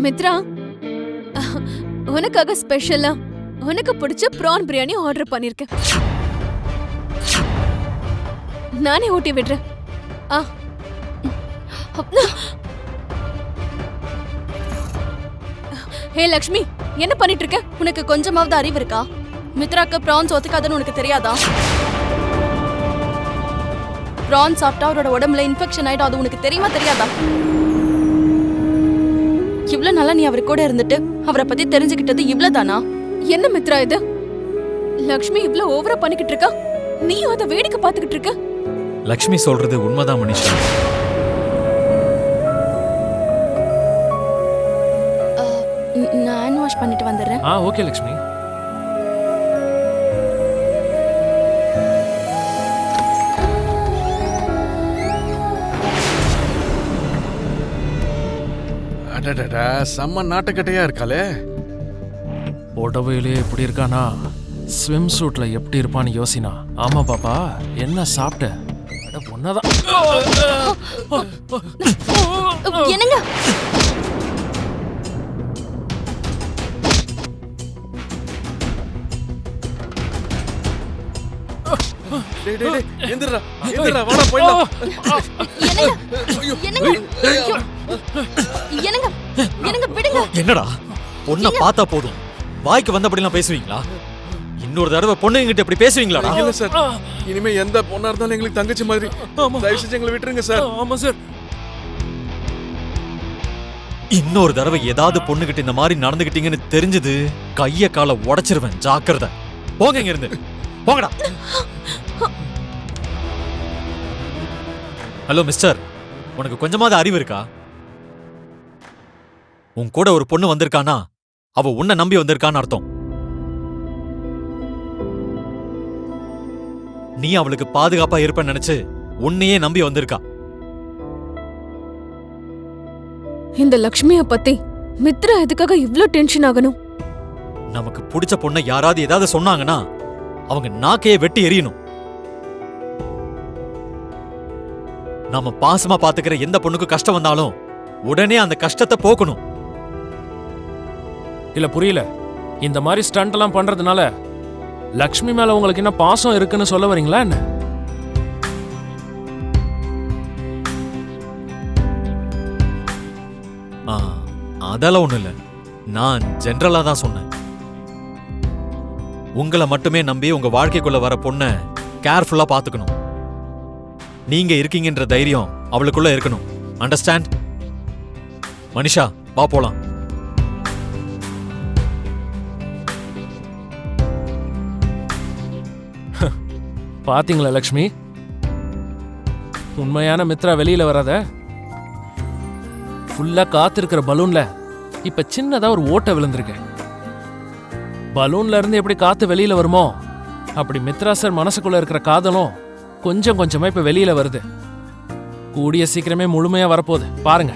மித்ரா, உனக்காக ஸ்பெஷலா உனக்கு பிடிச்ச பிரான் பிரியாணி ஆர்டர் பண்ணிருக்கேன். நானே ஊட்டி விடுறேன். ஹே லக்ஷ்மி, என்ன பண்ணிட்டு இருக்க? உனக்கு கொஞ்சமாவது அறிவு இருக்கா? மித்ராக்கு பிரான்ஸ் ஒத்துக்காதுன்னு உனக்கு தெரியாதா? பிரான்ஸ் சாப்பிட்டா அவரோட உடம்புல இன்ஃபெக்ஷன் ஆயிடும். அது உனக்கு தெரியுமா தெரியாதா? இவ்ளோ நாளா நீ அவர் கூட இருந்துட்டு அவரை பத்தி தெரிஞ்சுக்கிட்டது இவ்ளோதானா? என்ன மித்ரா இது? லக்ஷ்மி இவ்ளோ ஓவரா பண்ணிக்கிட்டு இருக்கா, நீயும் அதை வேடிக்கை பார்த்துக்கிட்டு இருக்க. லக்ஷ்மி சொல்றது உண்மைதான் மனிஷா. நான் ஹேண்ட் வாஷ் பண்ணிட்டு வந்துடுறேன். ஓகே லக்ஷ்மி. அடடடா, செம்ம நாட்டுக்கட்டையா இருக்காளே. புடவையிலே எப்படி இருக்கானா, ஸ்விம் சூட்ல எப்படி இருப்பான்னு யோசினா. ஆமா பாப்பா, என்ன சாப்பிட்ட? ஒன்னதான். என்னங்க? டேய் டேய் டேய், எந்திரடா எந்திரடா, வாடா போய்டலாம். என்னங்க? என்னங்க? என்னங்க விடுங்க. என்னடா, பொண்ண பார்த்தா போதும் வாய்க்கு வந்தபடிலாம் பேசுவீங்களா? இன்னொரு தடவை பொண்ணுங்கிட்ட இப்படி பேசுவீங்களாடா? இல்ல சார், இனிமே எந்த பொண்ணா இருந்தாலும் எங்களுக்கு தங்கச்சி மாதிரி. தயவு செஞ்சு எங்களை விட்டுருங்க சார். ஆமா சார். இன்னொரு தடவை ஏதாவது பொண்ணுகிட்ட இந்த மாதிரி நடந்துகிட்டீங்கன்னு தெரிஞ்சது கைய காலை உடைச்சிருவேன். ஜாக்கிரதை. போங்க இங்க இருந்து, போங்கடா. ஹலோ மிஸ்டர், உனக்கு கொஞ்சமாவது அறிவு இருக்கா? உன் கூட ஒரு பொண்ணு வந்திருக்கானா அவ உன்னை நம்பி வந்திருக்கான்னு அர்த்தம். நீ அவளுக்கு பாதுகாப்பா இருப்பேன்னு நினைச்சு உன்னையே நம்பி வந்திருக்கா. இந்த லக்ஷ்மிய பத்தி மித்ரா எதுக்காக இவ்ளோ டென்ஷன் ஆகணும்? நமக்கு பிடிச்ச பொண்ணை யாராவது ஏதாவது சொன்னாங்கன்னா அவங்க நாக்கையே வெட்டி எறியணும். நாம பாசமா பாத்துக்கிற எந்த பொண்ணுக்கு கஷ்டம் வந்தாலும் உடனே அந்த கஷ்டத்தை போக்கணும். இல்ல புரியல, இந்த மாதிரி ஸ்டண்ட் எல்லாம் பண்றதுனால லக்ஷ்மி மேல உங்களுக்கு என்ன பாசம் இருக்குன்னு சொல்ல வரீங்களா என்ன? அதெல்லாம் ஒண்ணு இல்ல, நான் ஜெனரலா தான் சொன்னேன். உங்களை மட்டுமே நம்பி உங்க வாழ்க்கைக்குள்ள வர பொண்ண கேர்ஃபுல்லா பாத்துக்கணும். நீங்க இருக்கீங்கன்ற தைரியம் அவளுக்குள்ள இருக்கணும். அண்டர்ஸ்டாண்ட்? மனிஷா, வா போலாம். பாத்தீங்களா லக்ஷ்மி, உண்மையான மித்ரா வெளியில வராத. ஃபுல்லா காத்திருக்கிற பலூன்ல இப்ப சின்னதா ஒரு ஓட்டை விழுந்திருக்கு. பலூன்ல இருந்து எப்படி காத்து வெளியில வருமோ அப்படி மித்ரா சார் மனசுக்குள்ள இருக்கிற காதலும் கொஞ்சம் கொஞ்சமா இப்ப வெளியில வருது. கூடிய சீக்கிரமே முழுமையா வரப்போகுது, பாருங்க.